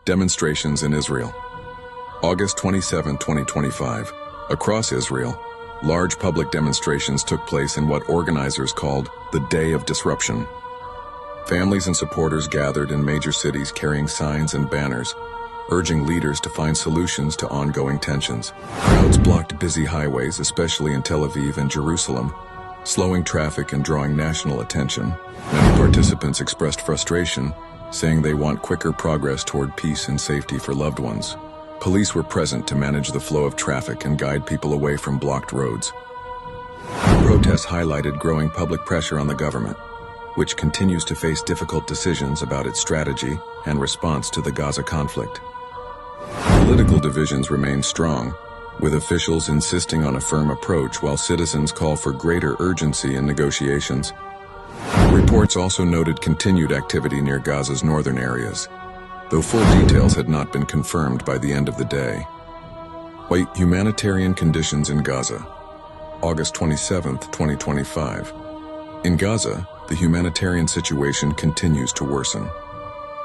Demonstrations in Israel. August 27, 2025. Across Israel, large public demonstrations took place in what organizers called the Day of Disruption. Families and supporters gathered in major cities carrying signs and banners, urging leaders to find solutions to ongoing tensions. Crowds blocked busy highways, especially in Tel Aviv and Jerusalem, slowing traffic and drawing national attention. Many participants expressed frustration, saying they want quicker progress toward peace and safety for loved ones. Police were present to manage the flow of traffic and guide people away from blocked roads. The protests highlighted growing public pressure on the government, which continues to face difficult decisions about its strategy and response to the Gaza conflict. Political divisions remain strong, with officials insisting on a firm approach while citizens call for greater urgency in negotiations. Reports also noted continued activity near Gaza's northern areas, though full details had not been confirmed by the end of the day. Humanitarian conditions in Gaza. August 27, 2025. In Gaza, the humanitarian situation continues to worsen.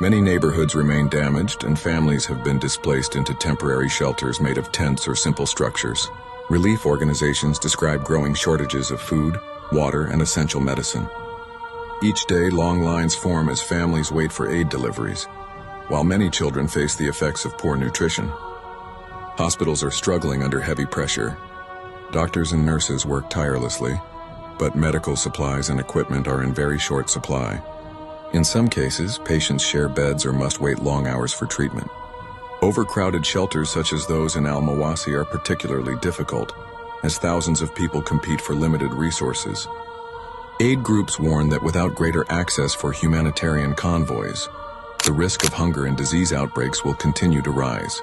Many neighborhoods remain damaged and families have been displaced into temporary shelters made of tents or simple structures. Relief organizations describe growing shortages of food, water, and essential medicine. Each day, long lines form as families wait for aid deliveries, while many children face the effects of poor nutrition. Hospitals are struggling under heavy pressure. Doctors and nurses work tirelessly, but medical supplies and equipment are in very short supply. In some cases, patients share beds or must wait long hours for treatment. Overcrowded shelters such as those in Al-Mawasi are particularly difficult, as thousands of people compete for limited resources. Aid groups warn that without greater access for humanitarian convoys, the risk of hunger and disease outbreaks will continue to rise.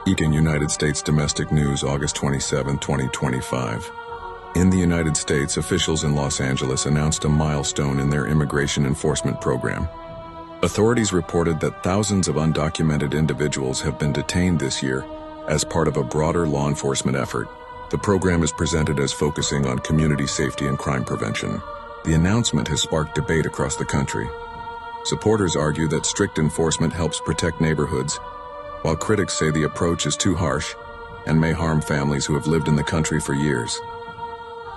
In United States Domestic News, August 27, 2025. In the United States, officials in Los Angeles announced a milestone in their immigration enforcement program. Authorities reported that thousands of undocumented individuals have been detained this year as part of a broader law enforcement effort. The program is presented as focusing on community safety and crime prevention. The announcement has sparked debate across the country. Supporters argue that strict enforcement helps protect neighborhoods, while critics say the approach is too harsh and may harm families who have lived in the country for years.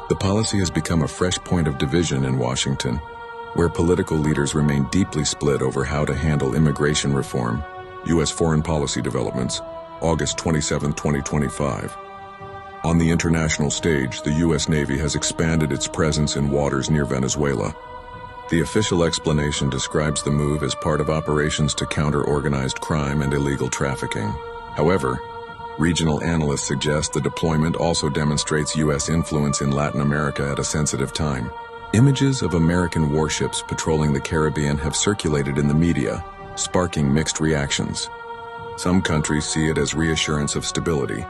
The policy has become a fresh point of division in Washington, where political leaders remain deeply split over how to handle immigration reform. U.S. Foreign Policy Developments, August 27, 2025. On the international stage, the U.S. Navy has expanded its presence in waters near Venezuela. The official explanation describes the move as part of operations to counter organized crime and illegal trafficking. However, regional analysts suggest the deployment also demonstrates U.S. influence in Latin America at a sensitive time. Images of American warships patrolling the Caribbean have circulated in the media, sparking mixed reactions. Some countries see it as reassurance of stability,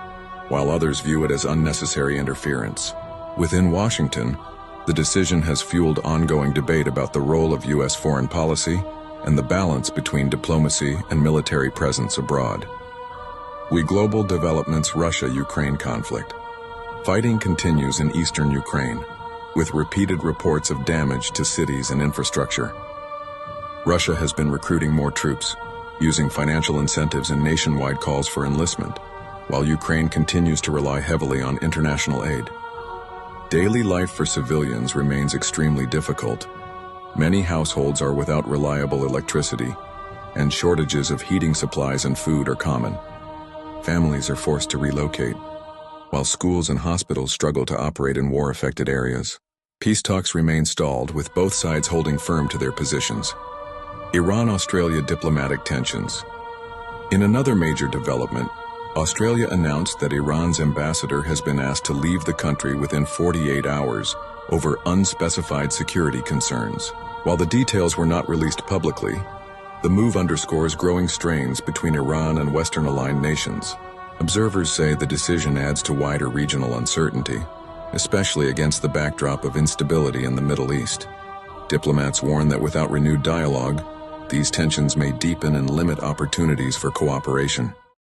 while others view it as unnecessary interference. Within Washington, the decision has fueled ongoing debate about the role of U.S. foreign policy and the balance between diplomacy and military presence abroad. Global developments. Russia-Ukraine conflict. Fighting continues in eastern Ukraine, with repeated reports of damage to cities and infrastructure. Russia has been recruiting more troops, using financial incentives and nationwide calls for enlistment, while Ukraine continues to rely heavily on international aid. Daily life for civilians remains extremely difficult. Many households are without reliable electricity, and shortages of heating supplies and food are common. Families are forced to relocate, while schools and hospitals struggle to operate in war-affected areas. Peace talks remain stalled, with both sides holding firm to their positions. Iran-Australia diplomatic tensions. In another major development, Australia announced that Iran's ambassador has been asked to leave the country within 48 hours over unspecified security concerns. While the details were not released publicly, the move underscores growing strains between Iran and Western-aligned nations. Observers say the decision adds to wider regional uncertainty, especially against the backdrop of instability in the Middle East. Diplomats warn that without renewed dialogue, these tensions may deepen and limit opportunities for cooperation.